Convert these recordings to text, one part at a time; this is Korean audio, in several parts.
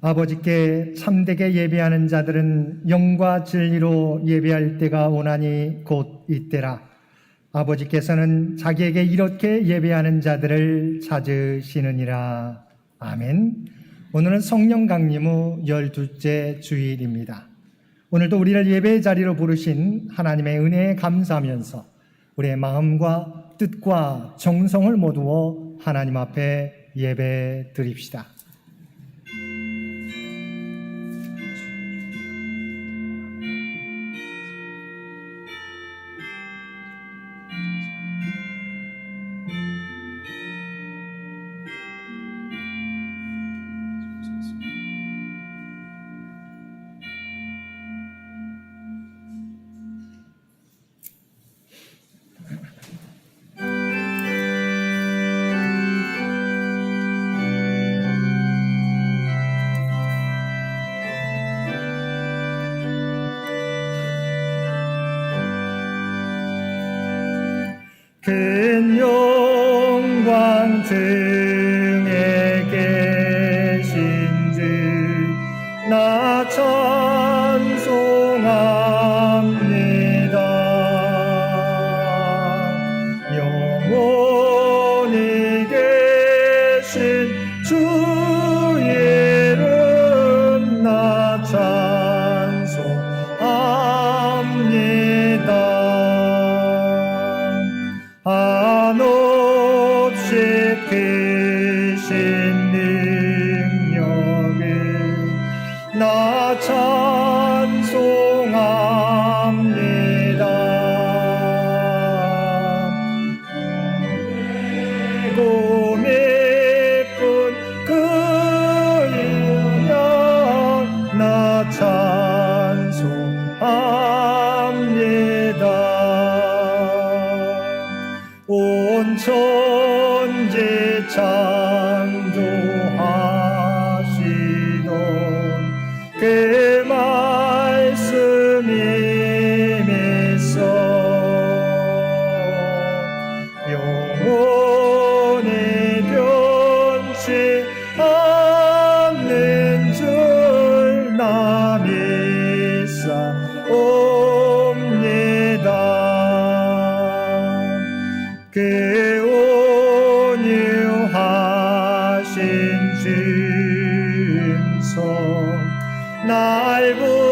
아버지께 참되게 예배하는 자들은 영과 진리로 예배할 때가 오나니 곧 이때라. 아버지께서는 자기에게 이렇게 예배하는 자들을 찾으시느니라. 아멘. 오늘은 성령 강림 후 12째 주일입니다. 오늘도 우리를 예배의 자리로 부르신 하나님의 은혜에 감사하면서 우리의 마음과 뜻과 정성을 모두어 하나님 앞에 예배 드립시다. 큰 영광 등에 계신 주 나 찬송합니다. 영원히 계신 주 이름 나 찬송합니다. 한없이 크신 능력을 나 찬송합니다. 크고 깊은 그 영광 나 찬송합니다. 온 천지 창조하시던 그 말씀이 믿어 영원히 변치 않는 줄 나 믿사옵니다. 그 온유하신 주음성 날 불러주시고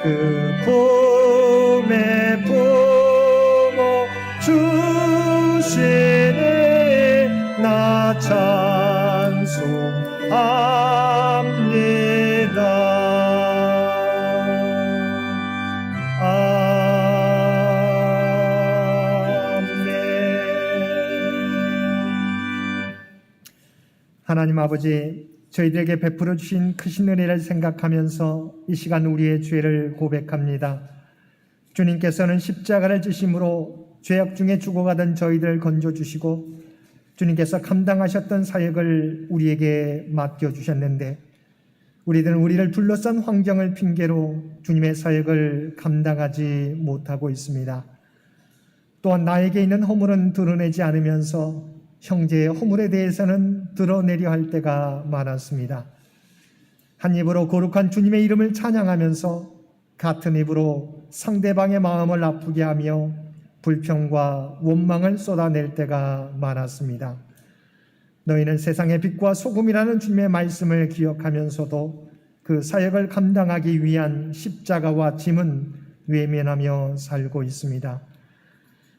그 품에 품어 주시니 나 찬송합니다. 하나님 아버지, 저희들에게 베풀어 주신 크신 은혜를 생각하면서 이 시간 우리의 죄를 고백합니다. 주님께서는 십자가를 지심으로 죄악 중에 죽어가던 저희들을 건져주시고 주님께서 감당하셨던 사역을 우리에게 맡겨주셨는데 우리들은 우리를 둘러싼 환경을 핑계로 주님의 사역을 감당하지 못하고 있습니다. 또한 나에게 있는 허물은 드러내지 않으면서 형제의 허물에 대해서는 드러내려 할 때가 많았습니다. 한 입으로 거룩한 주님의 이름을 찬양하면서 같은 입으로 상대방의 마음을 아프게 하며 불평과 원망을 쏟아낼 때가 많았습니다. 너희는 세상의 빛과 소금이라는 주님의 말씀을 기억하면서도 그 사역을 감당하기 위한 십자가와 짐은 외면하며 살고 있습니다.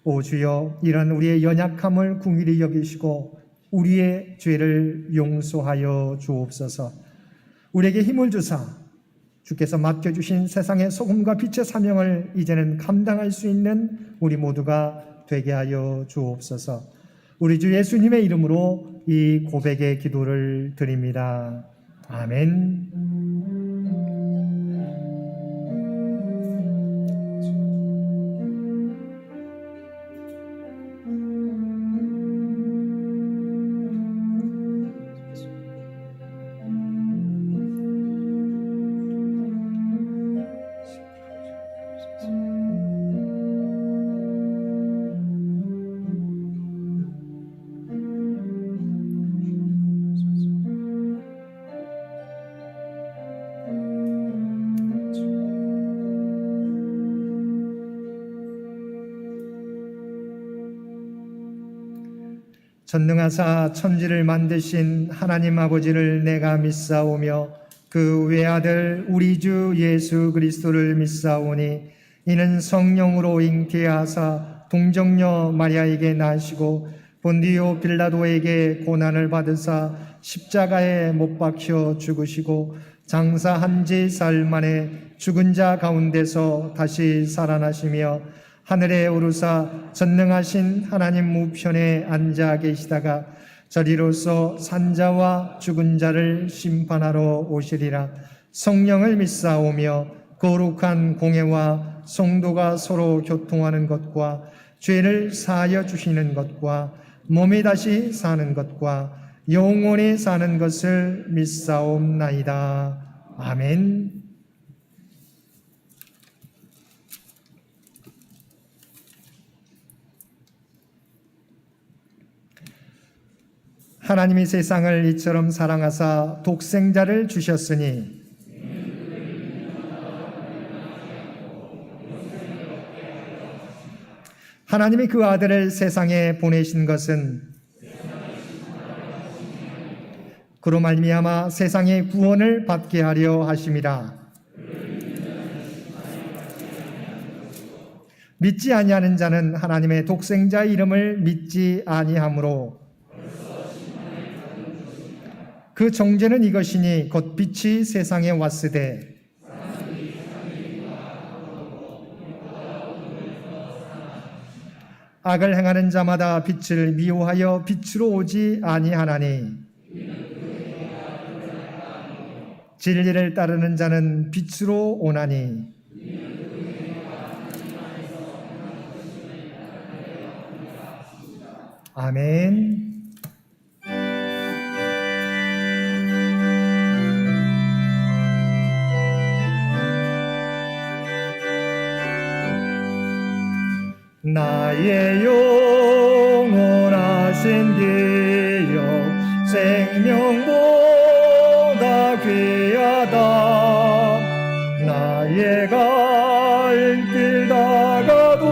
오 주여, 이런 우리의 연약함을 긍휼히 여기시고 우리의 죄를 용서하여 주옵소서. 우리에게 힘을 주사 주께서 맡겨주신 세상의 소금과 빛의 사명을 이제는 감당할 수 있는 우리 모두가 되게 하여 주옵소서. 우리 주 예수님의 이름으로 이 고백의 기도를 드립니다. 아멘. 전능하사 천지를 만드신 하나님 아버지를 내가 믿사오며 그 외아들 우리 주 예수 그리스도를 믿사오니 이는 성령으로 잉태하사 동정녀 마리아에게 나시고 본디오 빌라도에게 고난을 받으사 십자가에 못 박혀 죽으시고 장사한 지 사흘 만에 죽은 자 가운데서 다시 살아나시며 하늘에 오르사 전능하신 하나님 우편에 앉아 계시다가 저리로서 산자와 죽은 자를 심판하러 오시리라. 성령을 믿사오며 거룩한 공회와 성도가 서로 교통하는 것과 죄를 사하여 주시는 것과 몸이 다시 사는 것과 영원히 사는 것을 믿사옵나이다. 아멘. 하나님이 세상을 이처럼 사랑하사 독생자를 주셨으니 하나님이 그 아들을 세상에 보내신 것은 그로 말미암아 세상의 구원을 받게 하려 하심이라. 믿지 아니하는 자는 하나님의 독생자 이름을 믿지 아니하므로 그 정죄는 이것이니 곧 빛이 세상에 왔으되 악을 행하는 자마다 빛을 미워하여 빛으로 오지 아니하나니 진리를 따르는 자는 빛으로 오나니 아멘. 나의 영원하신 기업 생명보다 귀하다. 나의 갈 길 다가도록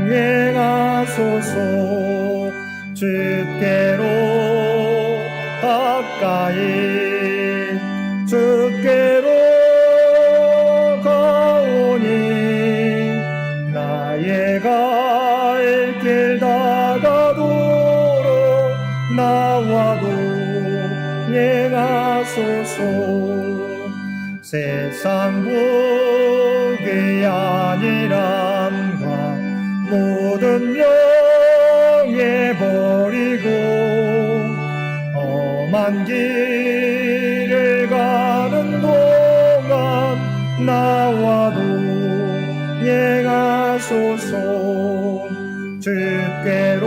동행하소서. 주께로 가까이 주께로 나의 갈 길 다가도록 나와도 행하소서. 세상 복이 아니람과 모든 명예 버리고 험한 길을 가는 동안 나와도 행하소서. 주께로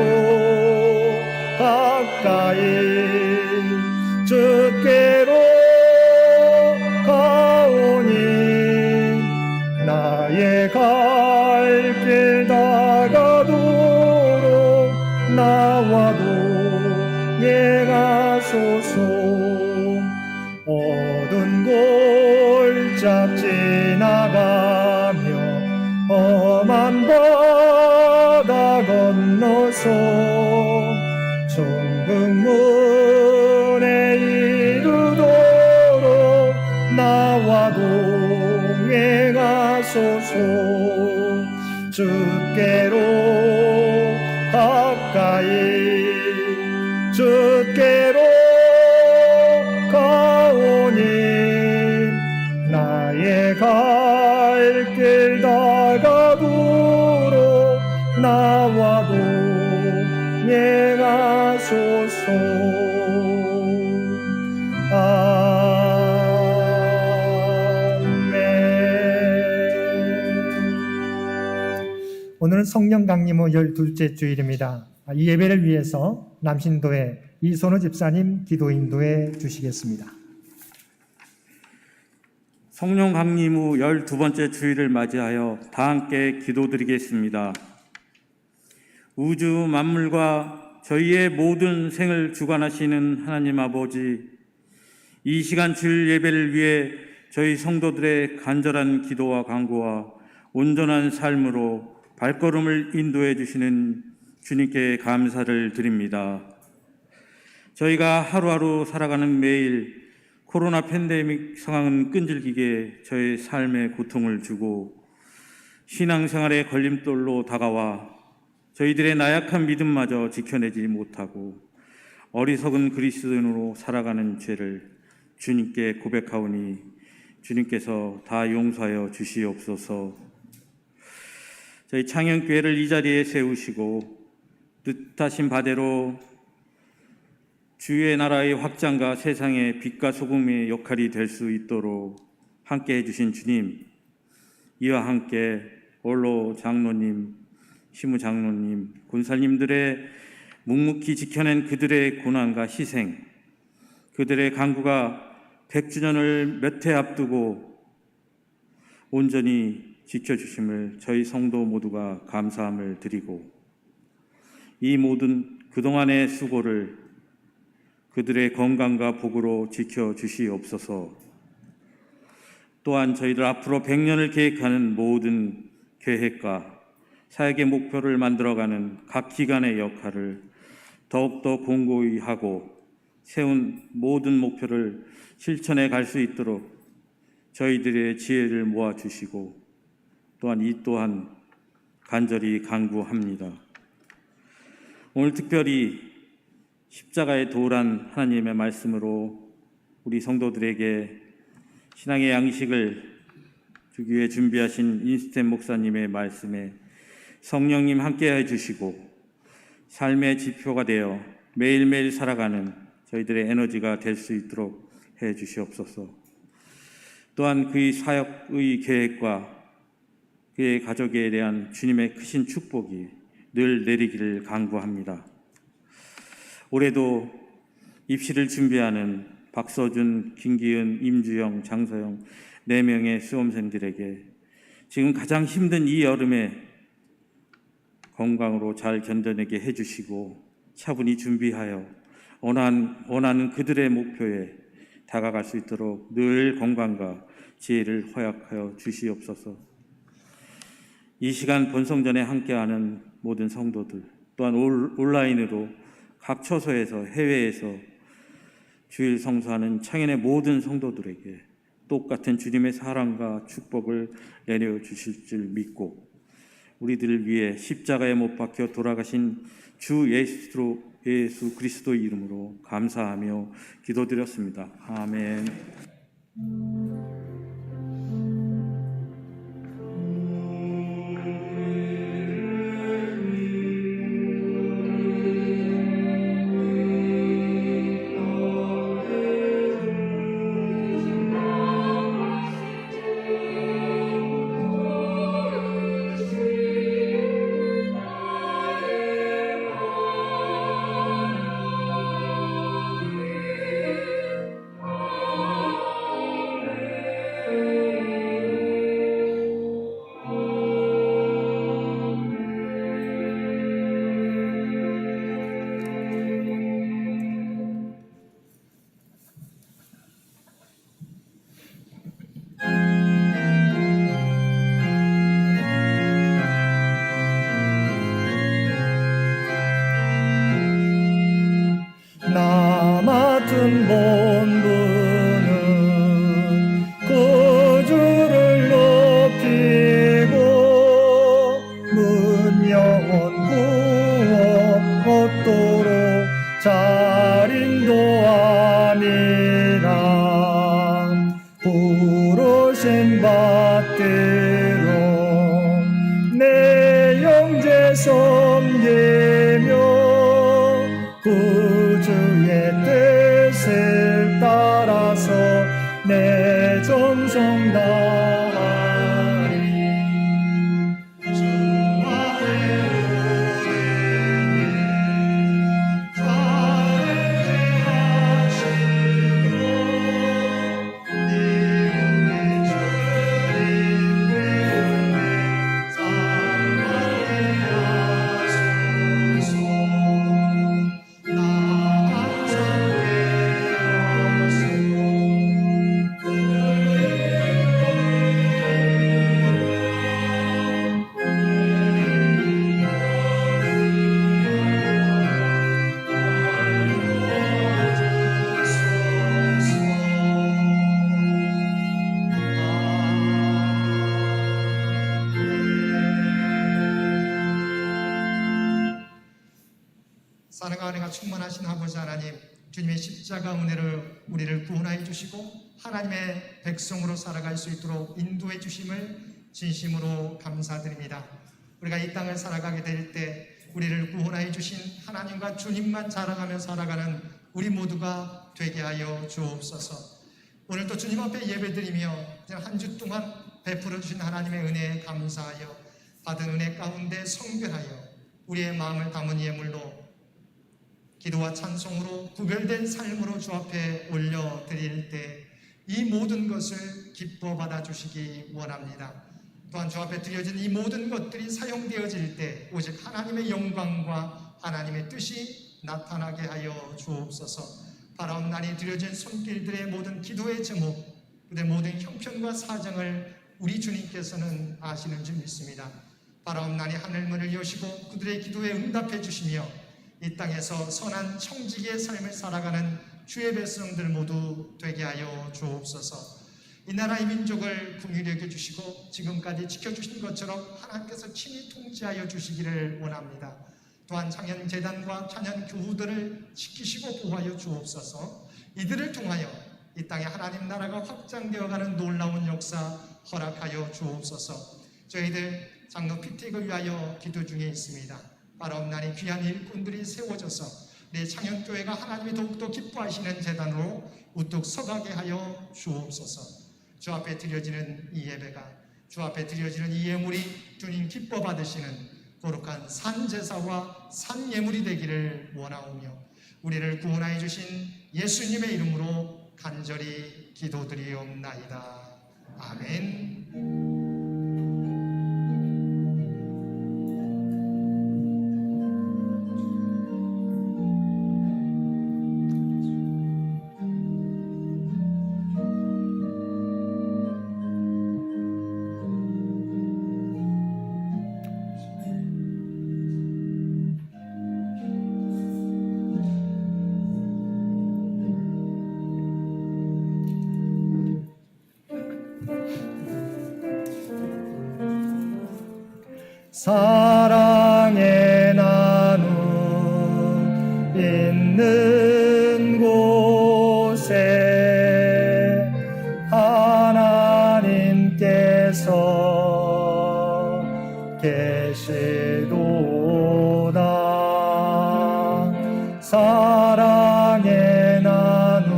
가까이 주께로 가오니 나의 갈 길 다가도록 나와도 행하소서. 어두운 골짝 지나가며 험한 바다 건너서 천국문에 이르도록 나와도 행하소서. 주께로 가까이 주께로 가오니 나의 갈 길 다가도록 나와도 행하소서. 오늘은 성령 강림후 12째 주일입니다. 이 예배를 위해서 남신도회 이선우 집사님 기도 인도해 주시겠습니다. 성령 강림 후 12번째 주일을 맞이하여 다 함께 기도드리겠습니다. 우주 만물과 저희의 모든 생을 주관하시는 하나님 아버지, 이 시간 주일 예배를 위해 저희 성도들의 간절한 기도와 간구와 온전한 삶으로 발걸음을 인도해 주시는 주님께 감사를 드립니다. 저희가 하루하루 살아가는 매일 코로나 팬데믹 상황은 끈질기게 저의 삶에 고통을 주고 신앙생활의 걸림돌로 다가와 저희들의 나약한 믿음마저 지켜내지 못하고 어리석은 그리스도인으로 살아가는 죄를 주님께 고백하오니 주님께서 다 용서하여 주시옵소서. 저희 창현교회를 이 자리에 세우시고 뜻하신 바대로 주의 나라의 확장과 세상의 빛과 소금의 역할이 될 수 있도록 함께 해주신 주님, 이와 함께 원로 장로님, 시무 장로님, 군사님들의 묵묵히 지켜낸 그들의 고난과 희생, 그들의 간구가 100주년을 몇 해 앞두고 온전히 지켜주심을 저희 성도 모두가 감사함을 드리고 이 모든 그동안의 수고를 그들의 건강과 복으로 지켜주시옵소서. 또한 저희들 앞으로 100년을 계획하는 모든 계획과 사역의 목표를 만들어가는 각 기관의 역할을 더욱더 공고히 하고 세운 모든 목표를 실천해 갈 수 있도록 저희들의 지혜를 모아주시고 또한 이 또한 간절히 간구합니다. 오늘 특별히 십자가의 도란 하나님의 말씀으로 우리 성도들에게 신앙의 양식을 주기 위해 준비하신 인스템 목사님의 말씀에 성령님 함께해 주시고 삶의 지표가 되어 매일매일 살아가는 저희들의 에너지가 될 수 있도록 해 주시옵소서. 또한 그의 사역의 계획과 그의 가족에 대한 주님의 크신 축복이 늘 내리기를 간구합니다. 올해도 입시를 준비하는 박서준, 김기은, 임주영, 장서영 4명의 수험생들에게 지금 가장 힘든 이 여름에 건강으로 잘 견뎌내게 해주시고 차분히 준비하여 원하는 그들의 목표에 다가갈 수 있도록 늘 건강과 지혜를 허락하여 주시옵소서. 이 시간 본성전에 함께하는 모든 성도들, 또한 온라인으로 각 처소에서 해외에서 주일 성수하는 창현의 모든 성도들에게 똑같은 주님의 사랑과 축복을 내려주실 줄 믿고 우리들을 위해 십자가에 못 박혀 돌아가신 주 예수 그리스도의 이름으로 감사하며 기도드렸습니다. 아멘. 나 맡은 본분은 구주를 높이고 문영원 구호 얻도록 잘 인도함이라. 부르신 받대로 내 형제 섬기며 구주의 뜻을 따라서 내 정성 다하리. 주 안에 우리에게 잘하시고 이웃의 주님 배움에 쌍방에 하소서. 나 항상 깨어서 충만하신 아버지 하나님, 주님의 십자가 은혜를 우리를 구원하여 주시고 하나님의 백성으로 살아갈 수 있도록 인도해 주심을 진심으로 감사드립니다. 우리가 이 땅을 살아가게 될 때 우리를 구원하여 주신 하나님과 주님만 자랑하며 살아가는 우리 모두가 되게 하여 주옵소서. 오늘도 주님 앞에 예배드리며 한 주 동안 베풀어 주신 하나님의 은혜에 감사하여 받은 은혜 가운데 성별하여 우리의 마음을 담은 예물로 기도와 찬송으로 구별된 삶으로 주 앞에 올려드릴 때 이 모든 것을 기뻐 받아주시기 원합니다. 또한 주 앞에 드려진 이 모든 것들이 사용되어질 때 오직 하나님의 영광과 하나님의 뜻이 나타나게 하여 주옵소서. 바라온 날이 드려진 손길들의 모든 기도의 제목, 그들의 모든 형편과 사정을 우리 주님께서는 아시는 줄 믿습니다. 바라온 날이 하늘문을 여시고 그들의 기도에 응답해 주시며 이 땅에서 선한 청지기의 삶을 살아가는 주의 백성들 모두 되게 하여 주옵소서. 이 나라의 민족을 긍휼히 여겨주시고 지금까지 지켜주신 것처럼 하나님께서 친히 통치하여 주시기를 원합니다. 또한 창현재단과 찬양교우들을 지키시고 보호하여 주옵소서. 이들을 통하여 이 땅에 하나님 나라가 확장되어가는 놀라운 역사 허락하여 주옵소서. 저희들 장로 피택을 위하여 기도 중에 있습니다. 바라온 날이 귀한 일꾼들이 세워져서 내 창현교회가 하나님이 더욱더 기뻐하시는 재단으로 우뚝 서가게 하여 주옵소서. 주 앞에 드려지는 이 예배가, 주 앞에 드려지는 이 예물이 주님 기뻐 받으시는 거룩한 산제사와 산예물이 되기를 원하오며 우리를 구원하여 주신 예수님의 이름으로 간절히 기도드리옵나이다. 아멘. 사랑의 나눔 있는 곳에 하나님께서 계시도다. 사랑의 나눔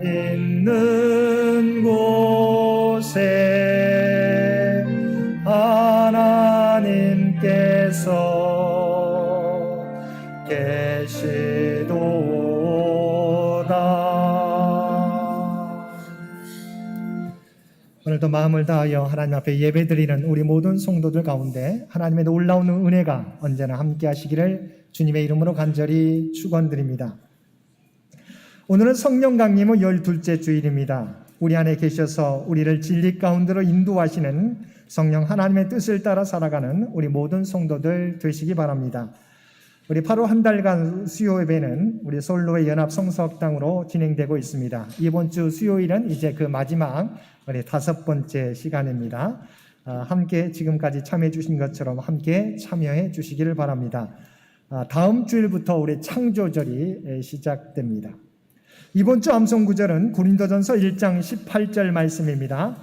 있는 곳에 하나님께서 계시도다. 오늘도 마음을 다하여 하나님 앞에 예배드리는 우리 모든 성도들 가운데 하나님의 놀라운 은혜가 언제나 함께 하시기를 주님의 이름으로 간절히 축원드립니다. 오늘은 성령 강림의 12째 주일입니다. 우리 안에 계셔서 우리를 진리 가운데로 인도하시는 성령 하나님의 뜻을 따라 살아가는 우리 모든 성도들 되시기 바랍니다. 우리 8월 한 달간 수요 예배는 우리 서울로의 연합 성서학당으로 진행되고 있습니다. 이번 주 수요일은 이제 그 마지막 우리 5번째 시간입니다. 함께 지금까지 참여해 주신 것처럼 함께 참여해 주시기를 바랍니다. 다음 주일부터 우리 창조절이 시작됩니다. 이번 주 암송구절은 고린도전서 1장 18절 말씀입니다.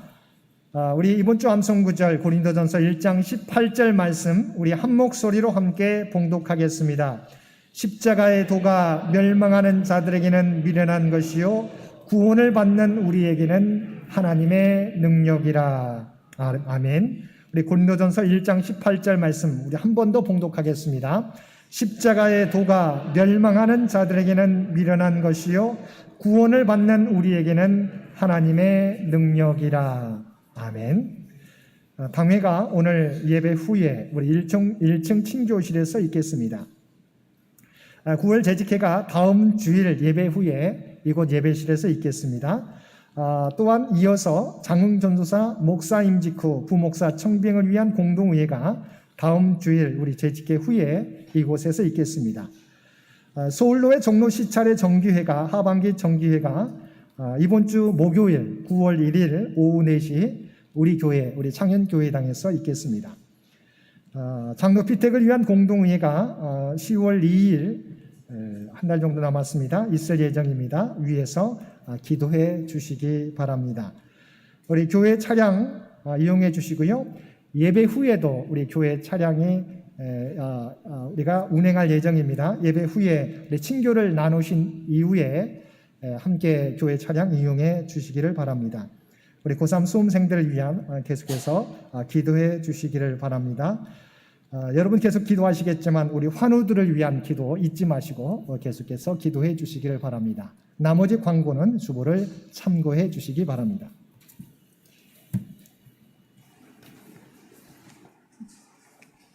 우리 이번 주 암송구절 고린도전서 1장 18절 말씀 우리 한 목소리로 함께 봉독하겠습니다. 십자가의 도가 멸망하는 자들에게는 미련한 것이요 구원을 받는 우리에게는 하나님의 능력이라. 아멘. 우리 고린도전서 1장 18절 말씀 우리 한 번 더 봉독하겠습니다. 십자가의 도가 멸망하는 자들에게는 미련한 것이요 구원을 받는 우리에게는 하나님의 능력이라. 아멘. 당회가 오늘 예배 후에 우리 1층 친교실에서 있겠습니다. 9월 재직회가 다음 주일 예배 후에 이곳 예배실에서 있겠습니다. 또한 이어서 장흥전도사 목사 임직 후 부목사 청빙을 위한 공동의회가 다음 주일 우리 재직회 후에 이곳에서 있겠습니다. 서울로의 종로 시찰의 정기회가 하반기 정기회가 이번 주 목요일 9월 1일 오후 4시 우리 교회 우리 창현교회당에서 있겠습니다. 장로 피택을 위한 공동의회가 10월 2일 한 달 정도 남았습니다. 있을 예정입니다. 위에서 기도해 주시기 바랍니다. 우리 교회 차량 이용해 주시고요. 예배 후에도 우리 교회 차량이 우리가 운행할 예정입니다. 예배 후에 우리 친교를 나누신 이후에 함께 교회 차량 이용해 주시기를 바랍니다. 우리 고3 수험생들을 위한 계속해서 기도해 주시기를 바랍니다. 여러분 계속 기도하시겠지만 우리 환우들을 위한 기도 잊지 마시고 계속해서 기도해 주시기를 바랍니다. 나머지 광고는 주보를 참고해 주시기 바랍니다.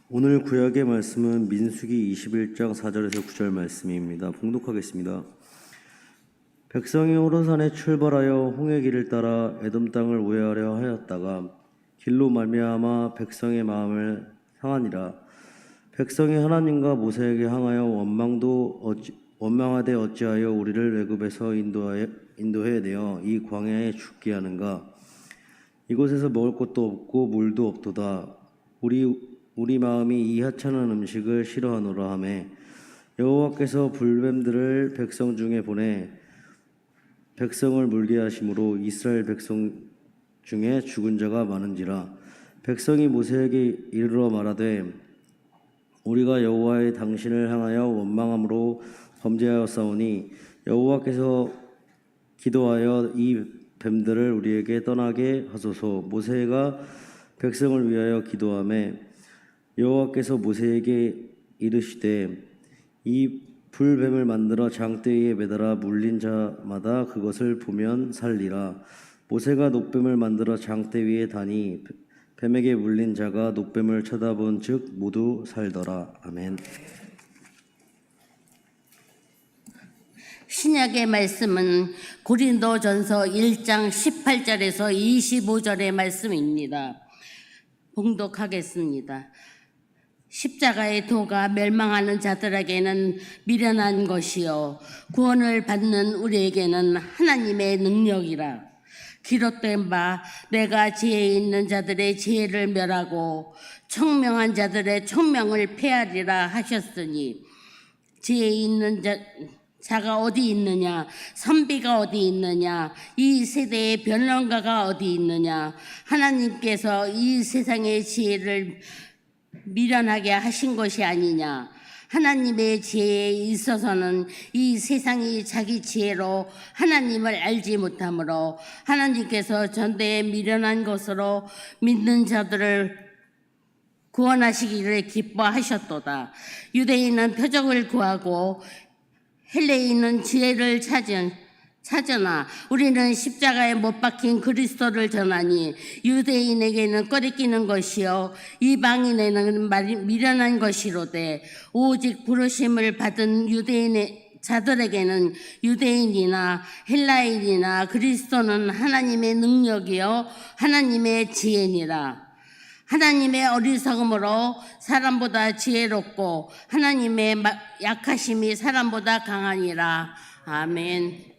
오늘 구약의 말씀은 민수기 21장 4절에서 9절 말씀입니다. 봉독하겠습니다. 백성이 호르산에 출발하여 홍해 길을 따라 에돔 땅을 우회하려 하였다가 길로 말미암아 백성의 마음을 상하니라. 백성이 하나님과 모세에게 항하여 원망하되 어찌하여 우리를 애굽에서 인도해 내어 이 광야에 죽게 하는가. 이곳에서 먹을 것도 없고 물도 없도다. 우리 마음이 이 하찮은 음식을 싫어하노라 하매 여호와께서 불뱀들을 백성 중에 보내 백성을 물게 하심으로 이스라엘 백성 중에 죽은 자가 많은지라. 백성이 모세에게 이르러 말하되 우리가 여호와의 당신을 향하여 원망함으로 범죄하였사오니 여호와께서 기도하여 이 뱀들을 우리에게 떠나게 하소서. 모세가 백성을 위하여 기도하매 여호와께서 모세에게 이르시되 이 불뱀을 만들어 장대 위에 매달아 물린 자마다 그것을 보면 살리라. 모세가 녹뱀을 만들어 장대 위에 다니 뱀에게 물린 자가 녹뱀을 쳐다본 즉 모두 살더라. 아멘. 신약의 말씀은 고린도전서 1장 18절에서 25절의 말씀입니다. 봉독하겠습니다. 십자가의 도가 멸망하는 자들에게는 미련한 것이요 구원을 받는 우리에게는 하나님의 능력이라. 기록된 바 내가 지혜 있는 자들의 지혜를 멸하고 총명한 자들의 총명을 폐하리라 하셨으니 지혜 있는 자가 어디 있느냐, 선비가 어디 있느냐, 이 세대의 변론가가 어디 있느냐. 하나님께서 이 세상의 지혜를 미련하게 하신 것이 아니냐. 하나님의 지혜에 있어서는 이 세상이 자기 지혜로 하나님을 알지 못하므로 하나님께서 전대에 미련한 것으로 믿는 자들을 구원하시기를 기뻐하셨도다. 유대인은 표적을 구하고 헬레인은 지혜를 찾으나 우리는 십자가에 못 박힌 그리스도를 전하니 유대인에게는 꺼리끼는 것이요 이방인에게는 미련한 것이로되 오직 부르심을 받은 유대인의 자들에게는 유대인이나 헬라인이나 그리스도는 하나님의 능력이요 하나님의 지혜니라. 하나님의 어리석음으로 사람보다 지혜롭고 하나님의 약하심이 사람보다 강하니라. 아멘.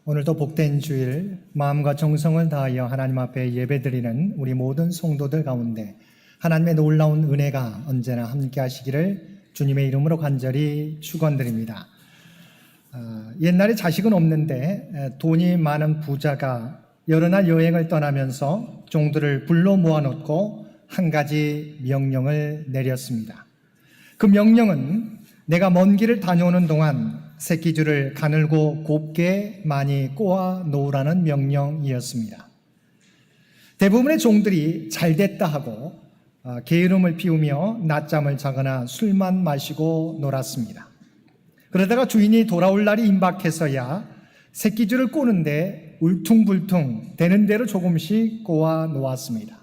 오늘도 복된 주일 마음과 정성을 다하여 하나님 앞에 예배드리는 우리 모든 성도들 가운데 하나님의 놀라운 은혜가 언제나 함께 하시기를 주님의 이름으로 간절히 축원드립니다. 옛날에 자식은 없는데 돈이 많은 부자가 여러 날 여행을 떠나면서 종들을 불러 모아놓고 한 가지 명령을 내렸습니다. 그 명령은 내가 먼 길을 다녀오는 동안 새끼줄을 가늘고 곱게 많이 꼬아 놓으라는 명령이었습니다. 대부분의 종들이 잘됐다 하고 게으름을 피우며 낮잠을 자거나 술만 마시고 놀았습니다. 그러다가 주인이 돌아올 날이 임박해서야 새끼줄을 꼬는데 울퉁불퉁 되는 대로 조금씩 꼬아 놓았습니다.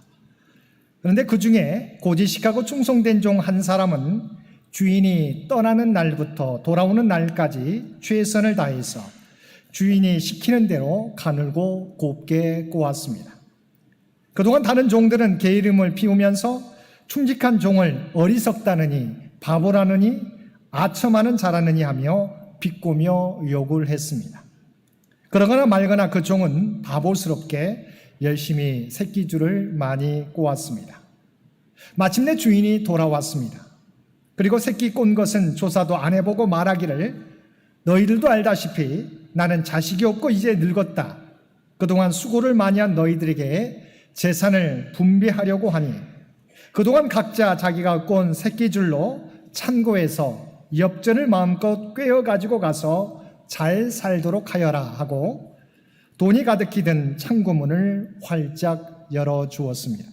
그런데 그 중에 고지식하고 충성된 종 한 사람은 주인이 떠나는 날부터 돌아오는 날까지 최선을 다해서 주인이 시키는 대로 가늘고 곱게 꼬았습니다. 그동안 다른 종들은 게으름을 피우면서 충직한 종을 어리석다느니 바보라느니 아첨하는 자라느니 하며 비꼬며 욕을 했습니다. 그러거나 말거나 그 종은 바보스럽게 열심히 새끼줄을 많이 꼬았습니다. 마침내 주인이 돌아왔습니다. 그리고 새끼 꼰 것은 조사도 안 해보고 말하기를 너희들도 알다시피 나는 자식이 없고 이제 늙었다. 그동안 수고를 많이 한 너희들에게 재산을 분배하려고 하니 그동안 각자 자기가 꼰 새끼줄로 창고에서 엽전을 마음껏 꿰어 가지고 가서 잘 살도록 하여라 하고 돈이 가득히 든 창고문을 활짝 열어주었습니다.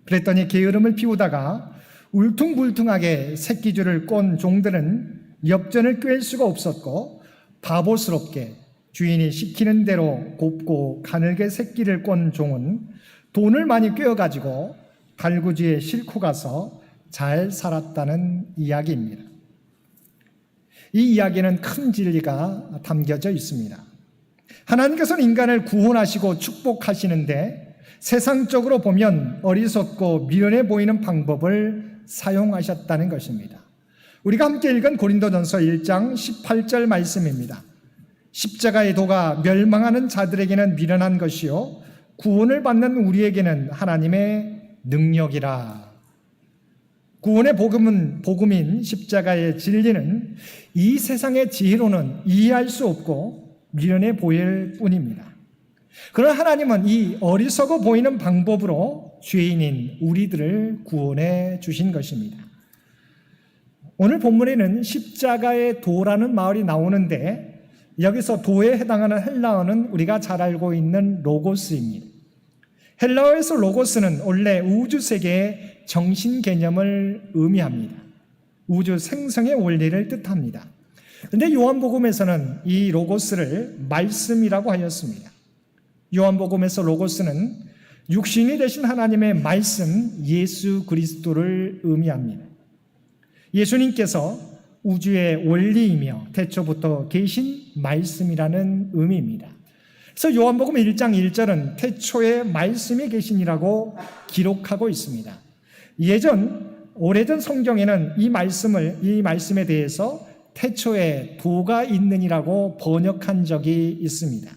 그랬더니 게으름을 피우다가 울퉁불퉁하게 새끼줄을 꼰 종들은 엽전을 꿰을 수가 없었고 바보스럽게 주인이 시키는 대로 곱고 가늘게 새끼를 꼰 종은 돈을 많이 꿰어가지고 갈구지에 싣고 가서 잘 살았다는 이야기입니다. 이 이야기는 큰 진리가 담겨져 있습니다. 하나님께서는 인간을 구원하시고 축복하시는데 세상적으로 보면 어리석고 미련해 보이는 방법을 사용하셨다는 것입니다. 우리가 함께 읽은 고린도전서 1장 18절 말씀입니다. 십자가의 도가 멸망하는 자들에게는 미련한 것이요 구원을 받는 우리에게는 하나님의 능력이라. 구원의 복음인 십자가의 진리는 이 세상의 지혜로는 이해할 수 없고 미련해 보일 뿐입니다. 그러나 하나님은 이 어리석어 보이는 방법으로 죄인인 우리들을 구원해 주신 것입니다. 오늘 본문에는 십자가의 도라는 말이 나오는데 여기서 도에 해당하는 헬라어는 우리가 잘 알고 있는 로고스입니다. 헬라어에서 로고스는 원래 우주 세계의 정신 개념을 의미합니다. 우주 생성의 원리를 뜻합니다. 그런데 요한복음에서는 이 로고스를 말씀이라고 하였습니다. 요한복음에서 로고스는 육신이 되신 하나님의 말씀 예수 그리스도를 의미합니다. 예수님께서 우주의 원리이며 태초부터 계신 말씀이라는 의미입니다. 그래서 요한복음 1장 1절은 태초에 말씀이 계시니라고 기록하고 있습니다. 오래전 성경에는 이 말씀에 대해서 태초에 도가 있느니라고 번역한 적이 있습니다.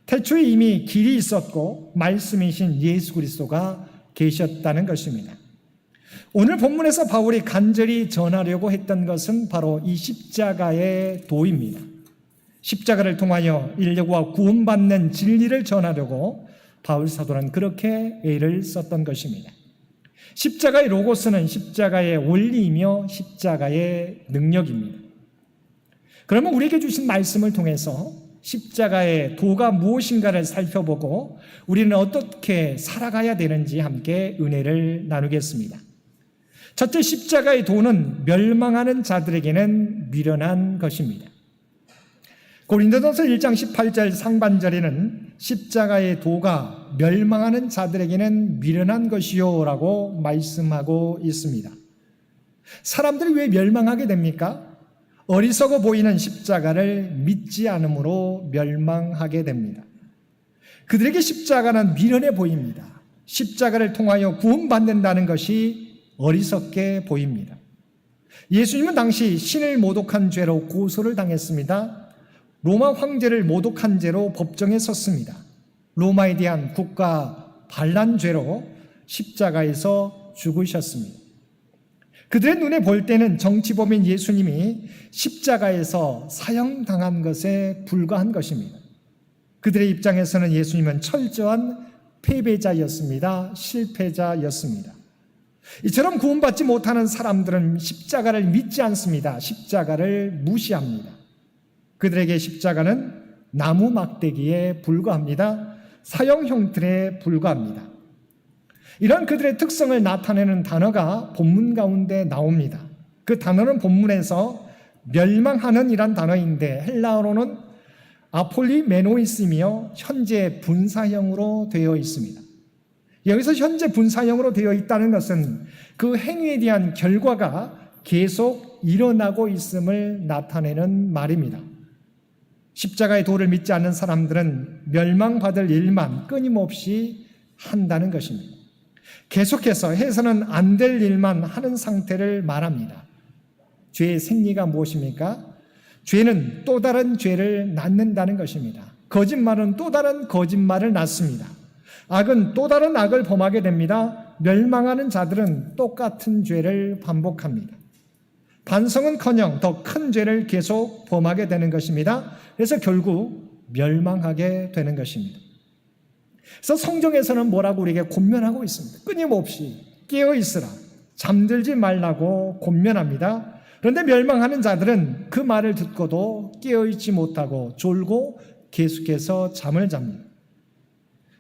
태초에 이미 길이 있었고 말씀이신 예수 그리스도가 계셨다는 것입니다. 오늘 본문에서 바울이 간절히 전하려고 했던 것은 바로 이 십자가의 도입니다. 십자가를 통하여 인류가 구원받는 진리를 전하려고 바울 사도는 그렇게 애를 썼던 것입니다. 십자가의 로고스는 십자가의 원리이며 십자가의 능력입니다. 그러면 우리에게 주신 말씀을 통해서 십자가의 도가 무엇인가를 살펴보고 우리는 어떻게 살아가야 되는지 함께 은혜를 나누겠습니다. 첫째, 십자가의 도는 멸망하는 자들에게는 미련한 것입니다. 고린도전서 1장 18절 상반절에는 십자가의 도가 멸망하는 자들에게는 미련한 것이요 라고 말씀하고 있습니다. 사람들이 왜 멸망하게 됩니까? 어리석어 보이는 십자가를 믿지 않음으로 멸망하게 됩니다. 그들에게 십자가는 미련해 보입니다. 십자가를 통하여 구원받는다는 것이 어리석게 보입니다. 예수님은 당시 신을 모독한 죄로 고소를 당했습니다. 로마 황제를 모독한 죄로 법정에 섰습니다. 로마에 대한 국가 반란죄로 십자가에서 죽으셨습니다. 그들의 눈에 볼 때는 정치범인 예수님이 십자가에서 사형당한 것에 불과한 것입니다. 그들의 입장에서는 예수님은 철저한 패배자였습니다. 실패자였습니다. 이처럼 구원받지 못하는 사람들은 십자가를 믿지 않습니다. 십자가를 무시합니다. 그들에게 십자가는 나무 막대기에 불과합니다. 사형 형틀에 불과합니다. 이런 그들의 특성을 나타내는 단어가 본문 가운데 나옵니다. 그 단어는 본문에서 멸망하는 이란 단어인데 헬라어로는 아폴리메노이스이며 현재 분사형으로 되어 있습니다. 여기서 현재 분사형으로 되어 있다는 것은 그 행위에 대한 결과가 계속 일어나고 있음을 나타내는 말입니다. 십자가의 도를 믿지 않는 사람들은 멸망받을 일만 끊임없이 한다는 것입니다. 계속해서 해서는 안 될 일만 하는 상태를 말합니다. 죄의 생리가 무엇입니까? 죄는 또 다른 죄를 낳는다는 것입니다. 거짓말은 또 다른 거짓말을 낳습니다. 악은 또 다른 악을 범하게 됩니다. 멸망하는 자들은 똑같은 죄를 반복합니다. 반성은커녕 더 큰 죄를 계속 범하게 되는 것입니다. 그래서 결국 멸망하게 되는 것입니다. 그래서 성경에서는 뭐라고 우리에게 권면하고 있습니다. 끊임없이 깨어 있으라, 잠들지 말라고 권면합니다. 그런데 멸망하는 자들은 그 말을 듣고도 깨어 있지 못하고 졸고 계속해서 잠을 잡니다.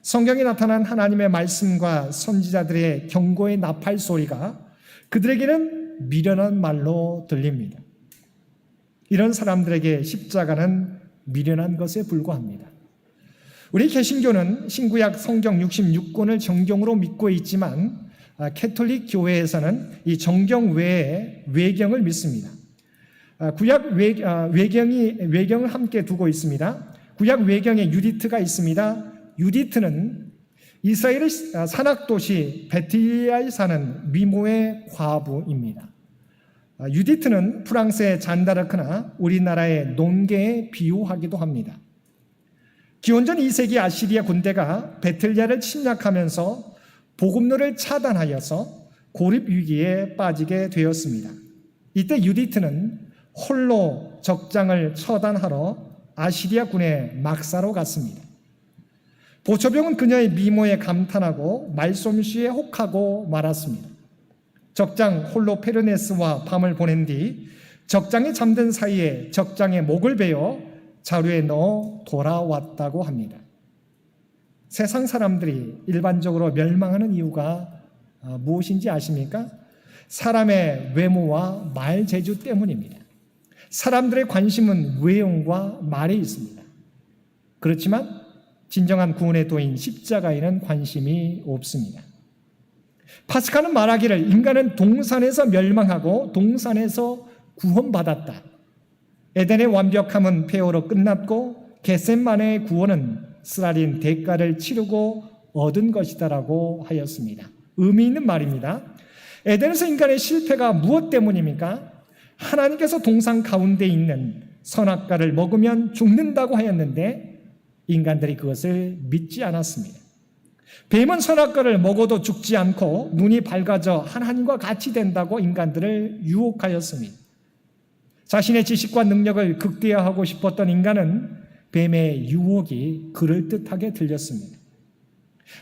성경에 나타난 하나님의 말씀과 선지자들의 경고의 나팔 소리가 그들에게는 미련한 말로 들립니다. 이런 사람들에게 십자가는 미련한 것에 불과합니다. 우리 개신교는 신구약 성경 66권을 정경으로 믿고 있지만 캐톨릭 교회에서는 이 정경 외에 외경을 믿습니다. 구약 외경을 함께 두고 있습니다. 구약 외경에 유디트가 있습니다. 유디트는 이스라엘의 산악도시 베틀리아에 사는 미모의 과부입니다. 유디트는 프랑스의 잔다르크나 우리나라의 논개에 비유하기도 합니다. 기원전 2세기 아시리아 군대가 베틀리아를 침략하면서 보급로를 차단하여서 고립 위기에 빠지게 되었습니다. 이때 유디트는 홀로 적장을 처단하러 아시리아 군의 막사로 갔습니다. 보초병은 그녀의 미모에 감탄하고 말솜씨에 혹하고 말았습니다. 적장 홀로페르네스와 밤을 보낸 뒤 적장이 잠든 사이에 적장의 목을 베어 자루에 넣어 돌아왔다고 합니다. 세상 사람들이 일반적으로 멸망하는 이유가 무엇인지 아십니까? 사람의 외모와 말 재주 때문입니다. 사람들의 관심은 외형과 말에 있습니다. 그렇지만 진정한 구원의 도인 십자가에는 관심이 없습니다. 파스칼은 말하기를 인간은 동산에서 멸망하고 동산에서 구원받았다. 에덴의 완벽함은 폐허로 끝났고 겟셋마네의 구원은 쓰라린 대가를 치르고 얻은 것이다라고 하였습니다. 의미 있는 말입니다. 에덴에서 인간의 실패가 무엇 때문입니까? 하나님께서 동산 가운데 있는 선악과를 먹으면 죽는다고 하였는데 인간들이 그것을 믿지 않았습니다. 뱀은 선악과를 먹어도 죽지 않고 눈이 밝아져 하나님과 같이 된다고 인간들을 유혹하였습니다. 자신의 지식과 능력을 극대화하고 싶었던 인간은 뱀의 유혹이 그럴듯하게 들렸습니다.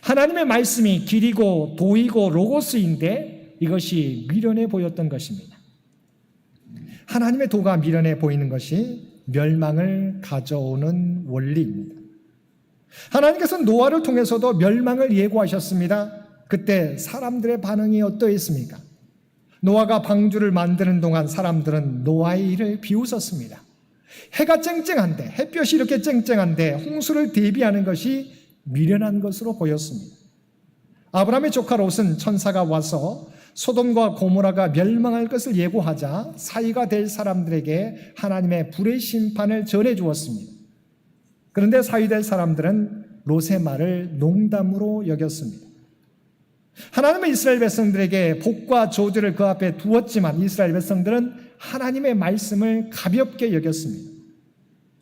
하나님의 말씀이 길이고 도이고 로고스인데 이것이 미련해 보였던 것입니다. 하나님의 도가 미련해 보이는 것이 멸망을 가져오는 원리입니다. 하나님께서는 노아를 통해서도 멸망을 예고하셨습니다. 그때 사람들의 반응이 어떠했습니까? 노아가 방주를 만드는 동안 사람들은 노아의 일을 비웃었습니다. 해가 쨍쨍한데, 햇볕이 이렇게 쨍쨍한데 홍수를 대비하는 것이 미련한 것으로 보였습니다. 아브라함의 조카 롯은 천사가 와서 소돔과 고모라가 멸망할 것을 예고하자 사이가 될 사람들에게 하나님의 불의 심판을 전해 주었습니다. 그런데 사위될 사람들은 롯의 말을 농담으로 여겼습니다. 하나님은 이스라엘 백성들에게 복과 저주를 그 앞에 두었지만 이스라엘 백성들은 하나님의 말씀을 가볍게 여겼습니다.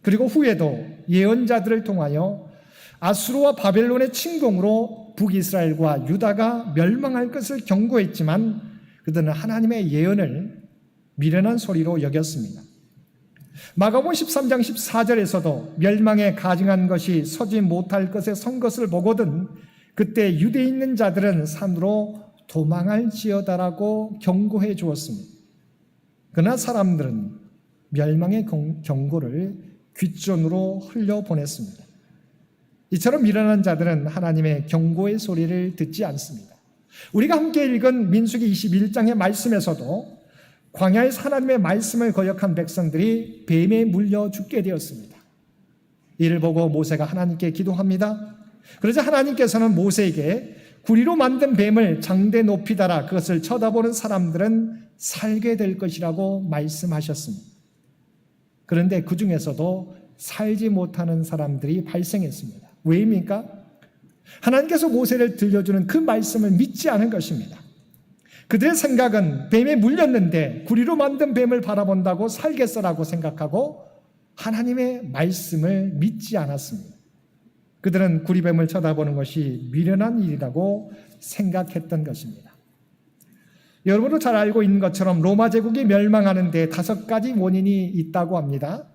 그리고 후에도 예언자들을 통하여 아수르와 바벨론의 침공으로 북이스라엘과 유다가 멸망할 것을 경고했지만 그들은 하나님의 예언을 미련한 소리로 여겼습니다. 마가복음 13장 14절에서도 멸망에 가증한 것이 서지 못할 것에 선 것을 보거든 그때 유대에 있는 자들은 산으로 도망할지어다라고 경고해 주었습니다. 그러나 사람들은 멸망의 경고를 귓전으로 흘려보냈습니다. 이처럼 미련한 자들은 하나님의 경고의 소리를 듣지 않습니다. 우리가 함께 읽은 민수기 21장의 말씀에서도 광야에서 하나님의 말씀을 거역한 백성들이 뱀에 물려 죽게 되었습니다. 이를 보고 모세가 하나님께 기도합니다. 그러자 하나님께서는 모세에게 구리로 만든 뱀을 장대 높이 달아 그것을 쳐다보는 사람들은 살게 될 것이라고 말씀하셨습니다. 그런데 그 중에서도 살지 못하는 사람들이 발생했습니다. 왜입니까? 하나님께서 모세를 들려주는 그 말씀을 믿지 않은 것입니다. 그들의 생각은 뱀에 물렸는데 구리로 만든 뱀을 바라본다고 살겠어라고 생각하고 하나님의 말씀을 믿지 않았습니다. 그들은 구리뱀을 쳐다보는 것이 미련한 일이라고 생각했던 것입니다. 여러분도 잘 알고 있는 것처럼 로마 제국이 멸망하는 데 5가지 원인이 있다고 합니다.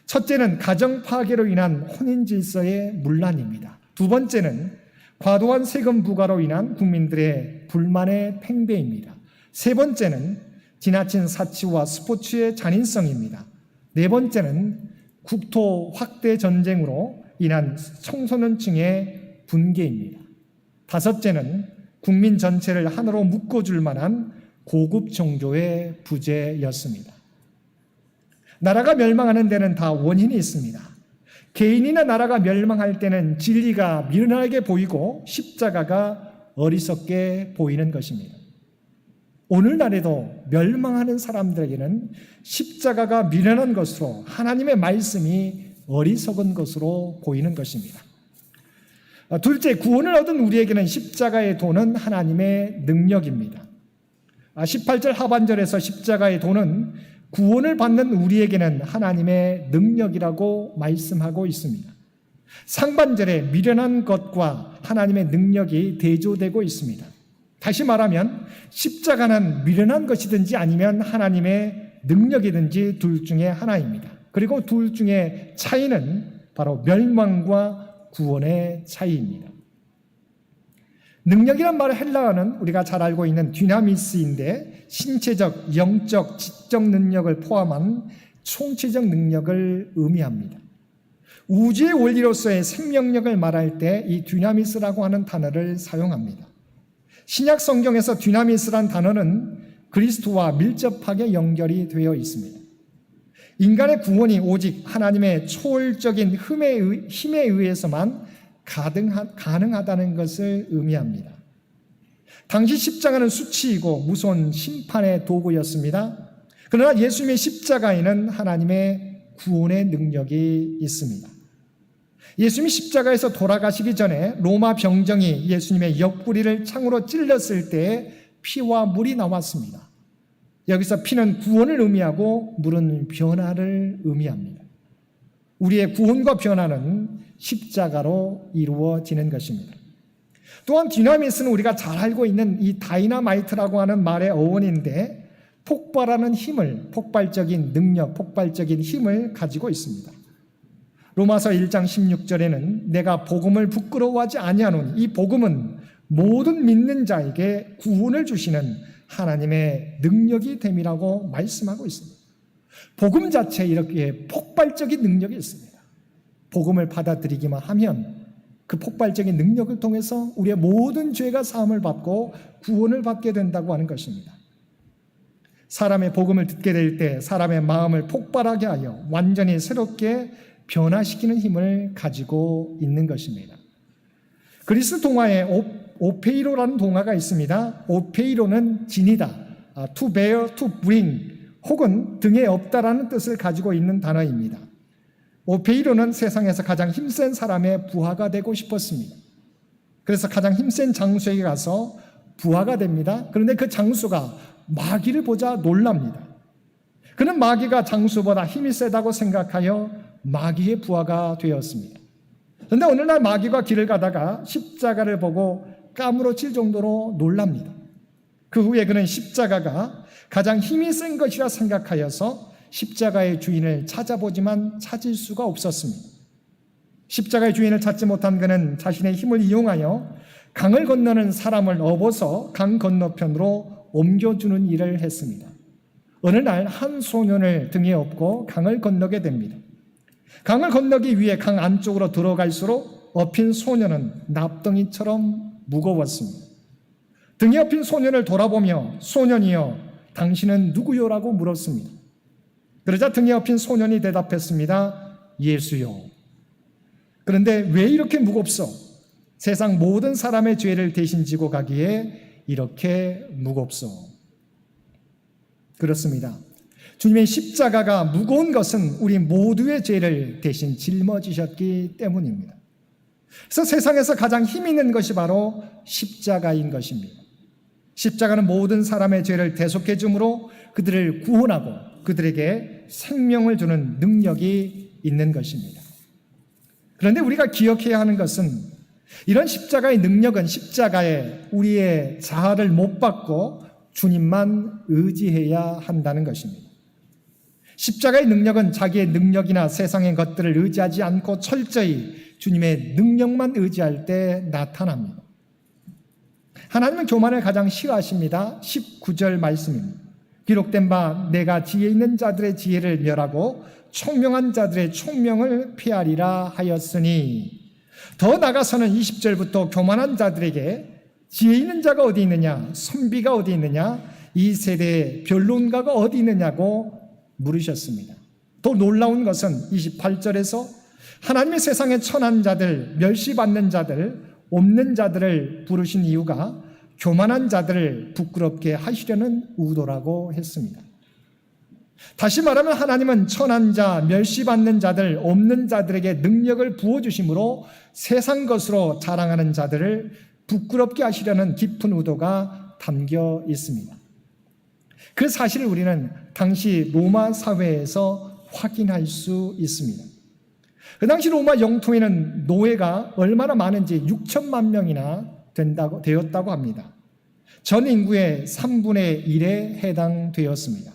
첫째는 가정 파괴로 인한 혼인 질서의 문란입니다. 두 번째는 과도한 세금 부과로 인한 국민들의 불만의 팽배입니다. 세 번째는 지나친 사치와 스포츠의 잔인성입니다. 네 번째는 국토 확대 전쟁으로 인한 청소년층의 분개입니다. 다섯째는 국민 전체를 하나로 묶어줄 만한 고급 종교의 부재였습니다. 나라가 멸망하는 데는 다 원인이 있습니다. 개인이나 나라가 멸망할 때는 진리가 미련하게 보이고 십자가가 어리석게 보이는 것입니다. 오늘날에도 멸망하는 사람들에게는 십자가가 미련한 것으로 하나님의 말씀이 어리석은 것으로 보이는 것입니다. 둘째, 구원을 얻은 우리에게는 십자가의 도는 하나님의 능력입니다. 18절 하반절에서 십자가의 도는 구원을 받는 우리에게는 하나님의 능력이라고 말씀하고 있습니다. 상반절에 미련한 것과 하나님의 능력이 대조되고 있습니다. 다시 말하면 십자가는 미련한 것이든지 아니면 하나님의 능력이든지 둘 중에 하나입니다. 그리고 둘 중에 차이는 바로 멸망과 구원의 차이입니다. 능력이란 말은 헬라어는 우리가 잘 알고 있는 디나미스인데 신체적, 영적, 지적 능력을 포함한 총체적 능력을 의미합니다. 우주의 원리로서의 생명력을 말할 때 이 디나미스라고 하는 단어를 사용합니다. 신약 성경에서 디나미스란 단어는 그리스도와 밀접하게 연결이 되어 있습니다. 인간의 구원이 오직 하나님의 초월적인 힘에 의해서만 가능하다는 것을 의미합니다. 당시 십자가는 수치이고 무서운 심판의 도구였습니다. 그러나 예수님의 십자가에는 하나님의 구원의 능력이 있습니다. 예수님이 십자가에서 돌아가시기 전에 로마 병정이 예수님의 옆구리를 창으로 찔렀을 때 피와 물이 나왔습니다. 여기서 피는 구원을 의미하고 물은 변화를 의미합니다. 우리의 구원과 변화는 십자가로 이루어지는 것입니다. 또한 디나미스는 우리가 잘 알고 있는 이 다이나마이트라고 하는 말의 어원인데 폭발하는 힘을, 폭발적인 능력, 폭발적인 힘을 가지고 있습니다. 로마서 1장 16절에는 내가 복음을 부끄러워하지 아니하노니 이 복음은 모든 믿는 자에게 구원을 주시는 하나님의 능력이 됨이라고 말씀하고 있습니다. 복음 자체에 이렇게 폭발적인 능력이 있습니다. 복음을 받아들이기만 하면 그 폭발적인 능력을 통해서 우리의 모든 죄가 사함을 받고 구원을 받게 된다고 하는 것입니다. 사람의 복음을 듣게 될 때 사람의 마음을 폭발하게 하여 완전히 새롭게 변화시키는 힘을 가지고 있는 것입니다. 그리스 동화에 오페이로라는 동화가 있습니다. 오페이로는 진이다, to bear, to bring 혹은 등에 업다라는 뜻을 가지고 있는 단어입니다. 오페이로는 세상에서 가장 힘센 사람의 부하가 되고 싶었습니다. 그래서 가장 힘센 장수에게 가서 부하가 됩니다. 그런데 그 장수가 마귀를 보자 놀랍니다. 그는 마귀가 장수보다 힘이 세다고 생각하여 마귀의 부하가 되었습니다. 그런데 어느 날 마귀가 길을 가다가 십자가를 보고 까무러칠 정도로 놀랍니다. 그 후에 그는 십자가가 가장 힘이 센 것이라 생각하여서 십자가의 주인을 찾아보지만 찾을 수가 없었습니다. 십자가의 주인을 찾지 못한 그는 자신의 힘을 이용하여 강을 건너는 사람을 업어서 강 건너편으로 옮겨주는 일을 했습니다. 어느 날 한 소년을 등에 업고 강을 건너게 됩니다. 강을 건너기 위해 강 안쪽으로 들어갈수록 업힌 소년은 납덩이처럼 무거웠습니다. 등에 업힌 소년을 돌아보며 소년이여 당신은 누구요라고 물었습니다. 그러자 등에 업힌 소년이 대답했습니다. 예수요. 그런데 왜 이렇게 무겁소? 세상 모든 사람의 죄를 대신 지고 가기에 이렇게 무겁소. 그렇습니다. 주님의 십자가가 무거운 것은 우리 모두의 죄를 대신 짊어지셨기 때문입니다. 그래서 세상에서 가장 힘 있는 것이 바로 십자가인 것입니다. 십자가는 모든 사람의 죄를 대속해 주므로 그들을 구원하고 그들에게 생명을 주는 능력이 있는 것입니다. 그런데 우리가 기억해야 하는 것은 이런 십자가의 능력은 십자가에 우리의 자아를 못 받고 주님만 의지해야 한다는 것입니다. 십자가의 능력은 자기의 능력이나 세상의 것들을 의지하지 않고 철저히 주님의 능력만 의지할 때 나타납니다. 하나님은 교만을 가장 싫어하십니다. 19절 말씀입니다. 기록된 바 내가 지혜 있는 자들의 지혜를 멸하고 총명한 자들의 총명을 폐하리라 하였으니, 더 나아가서는 20절부터 교만한 자들에게 지혜 있는 자가 어디 있느냐, 선비가 어디 있느냐, 이 세대의 변론가가 어디 있느냐고 물으셨습니다. 더 놀라운 것은 28절에서 하나님의 세상에 천한 자들, 멸시받는 자들, 없는 자들을 부르신 이유가 교만한 자들을 부끄럽게 하시려는 의도라고 했습니다. 다시 말하면 하나님은 천한 자, 멸시받는 자들, 없는 자들에게 능력을 부어주심으로 세상 것으로 자랑하는 자들을 부끄럽게 하시려는 깊은 의도가 담겨 있습니다. 그 사실을 우리는 당시 로마 사회에서 확인할 수 있습니다. 그 당시 로마 영토에는 노예가 얼마나 많은지 6천만 명이나 되었다고 합니다. 전 인구의 3분의 1에 해당되었습니다.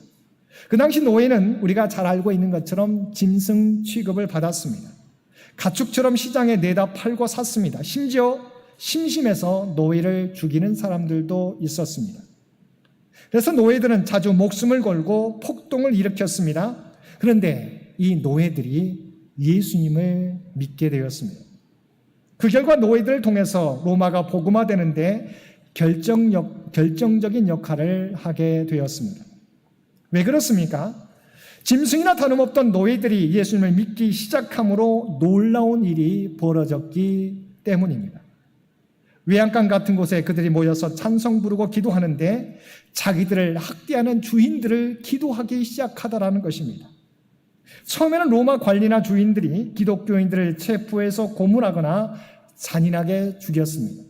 그 당시 노예는 우리가 잘 알고 있는 것처럼 짐승 취급을 받았습니다. 가축처럼 시장에 내다 팔고 샀습니다. 심지어 심심해서 노예를 죽이는 사람들도 있었습니다. 그래서 노예들은 자주 목숨을 걸고 폭동을 일으켰습니다. 그런데 이 노예들이 예수님을 믿게 되었습니다. 그 결과 노예들을 통해서 로마가 복음화되는데 결정적인 역할을 하게 되었습니다. 왜 그렇습니까? 짐승이나 다름없던 노예들이 예수님을 믿기 시작함으로 놀라운 일이 벌어졌기 때문입니다. 외양간 같은 곳에 그들이 모여서 찬송 부르고 기도하는데 자기들을 학대하는 주인들을 기도하기 시작하더라는 것입니다. 처음에는 로마 관리나 주인들이 기독교인들을 체포해서 고문하거나 잔인하게 죽였습니다.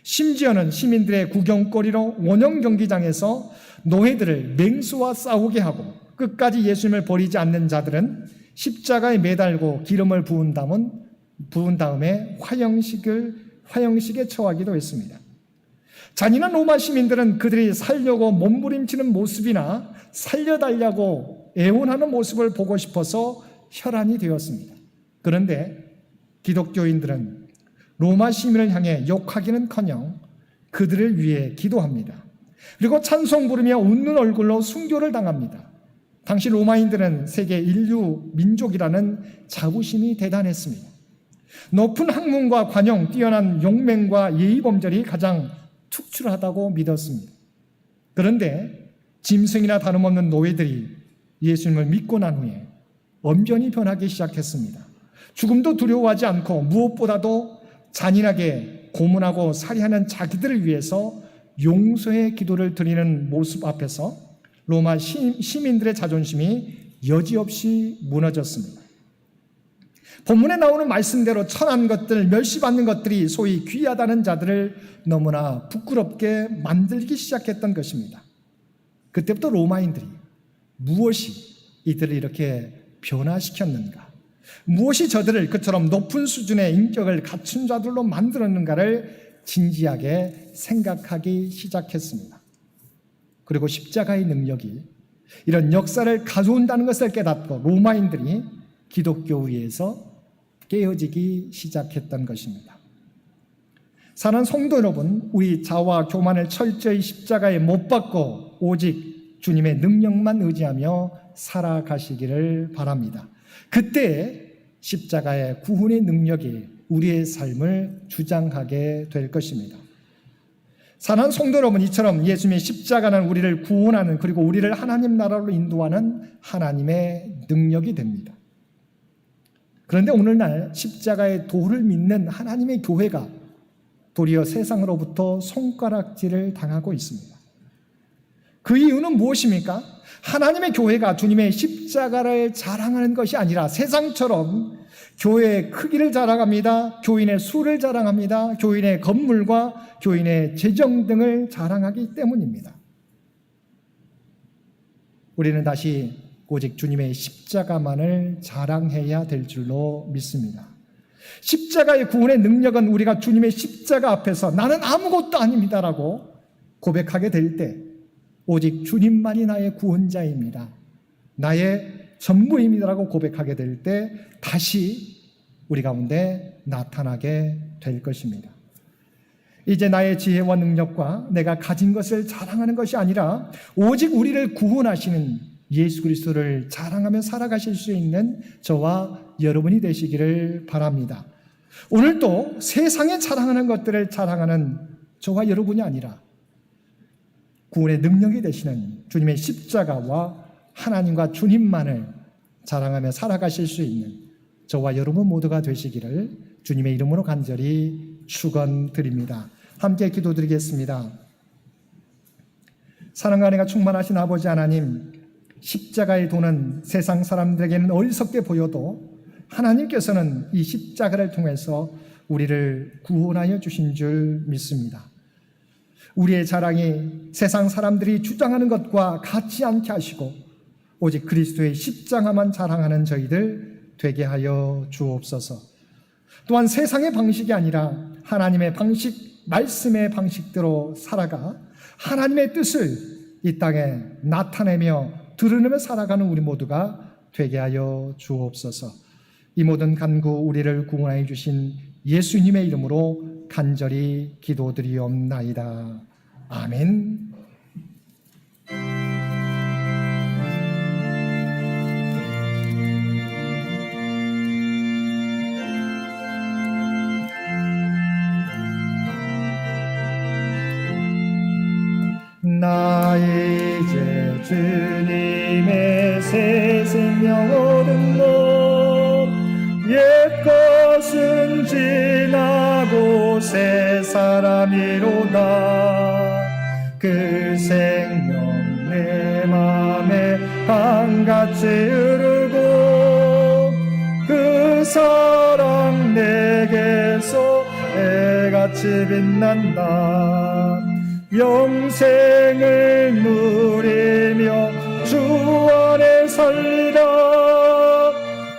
심지어는 시민들의 구경거리로 원형 경기장에서 노예들을 맹수와 싸우게 하고 끝까지 예수님을 버리지 않는 자들은 십자가에 매달고 기름을 부은 다음에 화형식에 처하기도 했습니다. 잔인한 로마 시민들은 그들이 살려고 몸부림치는 모습이나 살려달라고 애원하는 모습을 보고 싶어서 혈안이 되었습니다. 그런데 기독교인들은 로마 시민을 향해 욕하기는커녕 그들을 위해 기도합니다. 그리고 찬송 부르며 웃는 얼굴로 순교를 당합니다. 당시 로마인들은 세계 인류 민족이라는 자부심이 대단했습니다. 높은 학문과 관용, 뛰어난 용맹과 예의범절이 가장 특출하다고 믿었습니다. 그런데 짐승이나 다름없는 노예들이 예수님을 믿고 난 후에 언변이 변하기 시작했습니다. 죽음도 두려워하지 않고 무엇보다도 잔인하게 고문하고 살해하는 자기들을 위해서 용서의 기도를 드리는 모습 앞에서 로마 시민들의 자존심이 여지없이 무너졌습니다. 본문에 나오는 말씀대로 천한 것들, 멸시받는 것들이 소위 귀하다는 자들을 너무나 부끄럽게 만들기 시작했던 것입니다. 그때부터 로마인들이 무엇이 이들을 이렇게 변화시켰는가? 무엇이 저들을 그처럼 높은 수준의 인격을 갖춘 자들로 만들었는가를 진지하게 생각하기 시작했습니다. 그리고 십자가의 능력이 이런 역사를 가져온다는 것을 깨닫고 로마인들이 기독교의에서 깨어지기 시작했던 것입니다. 사랑하는 성도 여러분, 우리 자와 교만을 철저히 십자가에 못 박고 오직 주님의 능력만 의지하며 살아가시기를 바랍니다. 그때 십자가의 구원의 능력이 우리의 삶을 주장하게 될 것입니다. 사랑하는 성도 여러분, 이처럼 예수님의 십자가는 우리를 구원하는, 그리고 우리를 하나님 나라로 인도하는 하나님의 능력이 됩니다. 그런데 오늘날 십자가의 도를 믿는 하나님의 교회가 도리어 세상으로부터 손가락질을 당하고 있습니다. 그 이유는 무엇입니까? 하나님의 교회가 주님의 십자가를 자랑하는 것이 아니라 세상처럼 교회의 크기를 자랑합니다. 교인의 수를 자랑합니다. 교인의 건물과 교인의 재정 등을 자랑하기 때문입니다. 우리는 다시 오직 주님의 십자가만을 자랑해야 될 줄로 믿습니다. 십자가의 구원의 능력은 우리가 주님의 십자가 앞에서 나는 아무것도 아닙니다라고 고백하게 될 때 오직 주님만이 나의 구원자입니다, 나의 전부입니다라고 고백하게 될 때 다시 우리 가운데 나타나게 될 것입니다. 이제 나의 지혜와 능력과 내가 가진 것을 자랑하는 것이 아니라 오직 우리를 구원하시는 예수 그리스도를 자랑하며 살아가실 수 있는 저와 여러분이 되시기를 바랍니다. 오늘도 세상에 자랑하는 것들을 자랑하는 저와 여러분이 아니라 구원의 능력이 되시는 주님의 십자가와 하나님과 주님만을 자랑하며 살아가실 수 있는 저와 여러분 모두가 되시기를 주님의 이름으로 간절히 축원드립니다. 함께 기도드리겠습니다. 사랑과 은혜가 충만하신 아버지 하나님, 십자가의 도는 세상 사람들에게는 어리석게 보여도 하나님께서는 이 십자가를 통해서 우리를 구원하여 주신 줄 믿습니다. 우리의 자랑이 세상 사람들이 주장하는 것과 같지 않게 하시고 오직 그리스도의 십자가만 자랑하는 저희들 되게 하여 주옵소서. 또한 세상의 방식이 아니라 하나님의 방식, 말씀의 방식대로 살아가 하나님의 뜻을 이 땅에 나타내며 드러내며 살아가는 우리 모두가 되게 하여 주옵소서. 이 모든 간구 우리를 구원하여 주신 예수님의 이름으로 간절히 기도드리옵나이다. 아멘. 나 이제 주님의 새 생명 얻은 몸, 옛 것은 지나고 새 사람이로다. 그 생명 내 맘에 강같이 흐르고 그 사랑 내게서 해같이 빛난다. 영생을 누리며 주 안에 살리라.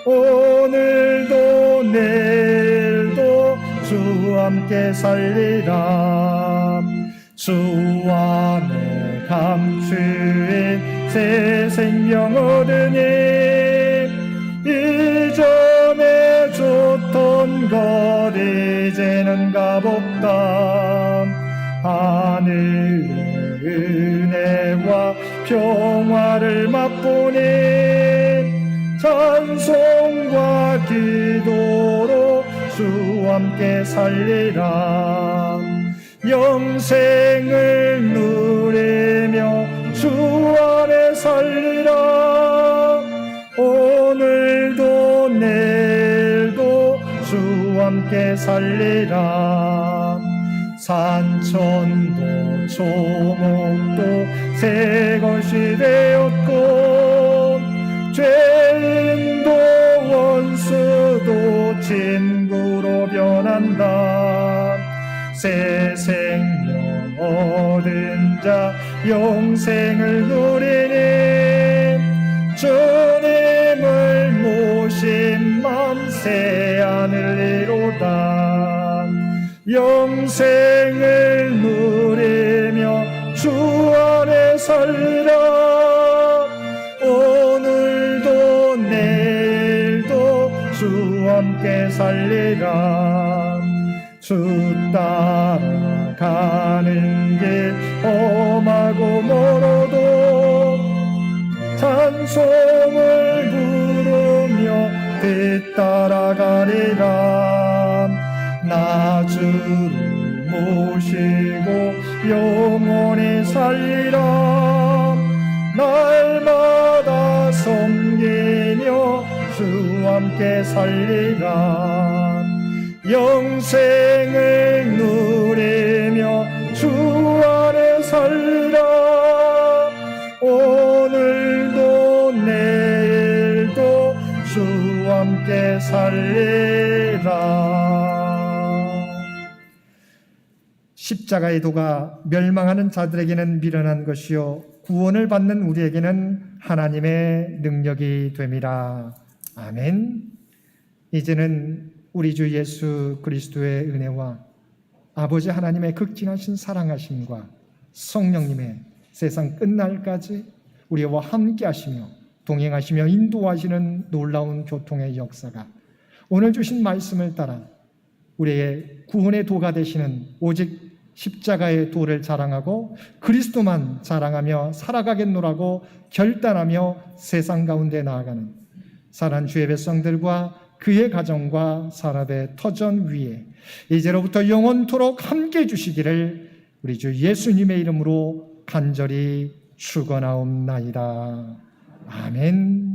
오늘도 내일도 주 함께 살리라. 주 안에 감추인 새 생명 얻으니 이전에 좋던 것 이제는 값없다. 하늘의 은혜와 평화를 맛보니 찬송과 기도로 주 함께 살리라. 영생을 누리며 주 안에 살리라. 오늘도 내일도 주 함께 살리라. 산천도 초목도 새 것이 되었고 죄인도 원수도 친구로 변한다. 새 생명 얻은 자 영생을 누리니 주님을 모신 마 새 하늘 이루다 영생을 누리며 주 안에 살리라 오늘도 내일도 주 함께 살리라 주 따라가는 길 험하고 멀어도 찬송을 부르며 뒤따라가리라 나 주를 모시고 영원히 살리라 날마다 섬기며 주 함께 살리라 영생을 누리며 주 안에 살리라 오늘도 내일도 주 함께 살리라 십자가의 도가 멸망하는 자들에게는 미련한 것이요 구원을 받는 우리에게는 하나님의 능력이 됨이라. 아멘. 이제는 우리 주 예수 그리스도의 은혜와 아버지 하나님의 극진하신 사랑하심과 성령님의 세상 끝날까지 우리와 함께 하시며 동행하시며 인도하시는 놀라운 교통의 역사가 오늘 주신 말씀을 따라 우리의 구원의 도가 되시는 오직 십자가의 도를 자랑하고 그리스도만 자랑하며 살아가겠노라고 결단하며 세상 가운데 나아가는 사랑하는 주의 백성들과 그의 가정과 사람의 터전 위에 이제로부터 영원토록 함께 해주시기를 우리 주 예수님의 이름으로 간절히 축원하옵나이다. 아멘.